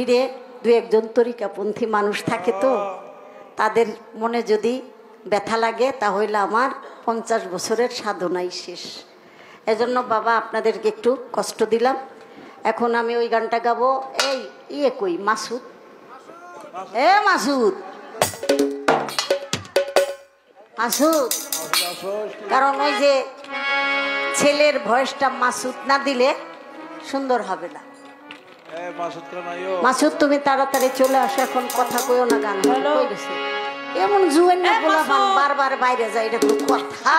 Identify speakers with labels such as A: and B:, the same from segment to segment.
A: বাহিরে দু একজন তরিকাপন্থী মানুষ থাকে, তো তাদের মনে যদি ব্যথা লাগে তাহলে আমার 50 বছরের সাধনাই শেষ। এজন্য বাবা আপনাদেরকে একটু কষ্ট দিলাম। এখন আমি ওই গানটা গাবো। এই ইয়ে কই মাসুদ, মাসুদ মাসুদ, কারণ ওই যে ছেলের ভয়েসটা মাসুদ না দিলে সুন্দর হবে না। মাসুদ তুমি তাড়াতাড়ি চলে আসো, এখন কথা কইও না, গান হয়ে গেছে। এমন জুয়েন না পোলাপান বারবার বাইরে যায়, এটা কোনো কথা?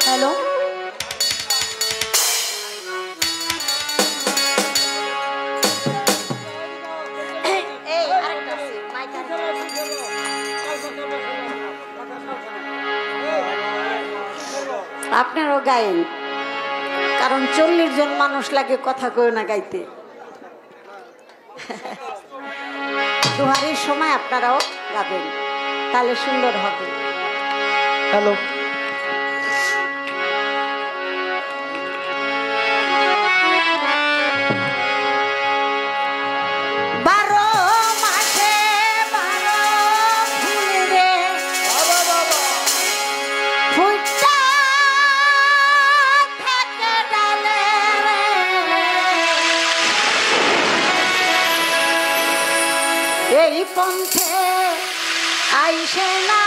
A: হ্যালো, আপনারও গায়েন, কারণ 40 জন মানুষ লাগে, কথা কয় না গাইতে। দুহারির সময় আপনারাও গাবেন, তাহলে সুন্দর হবে। হ্যালো, এই পন্থে আইসে না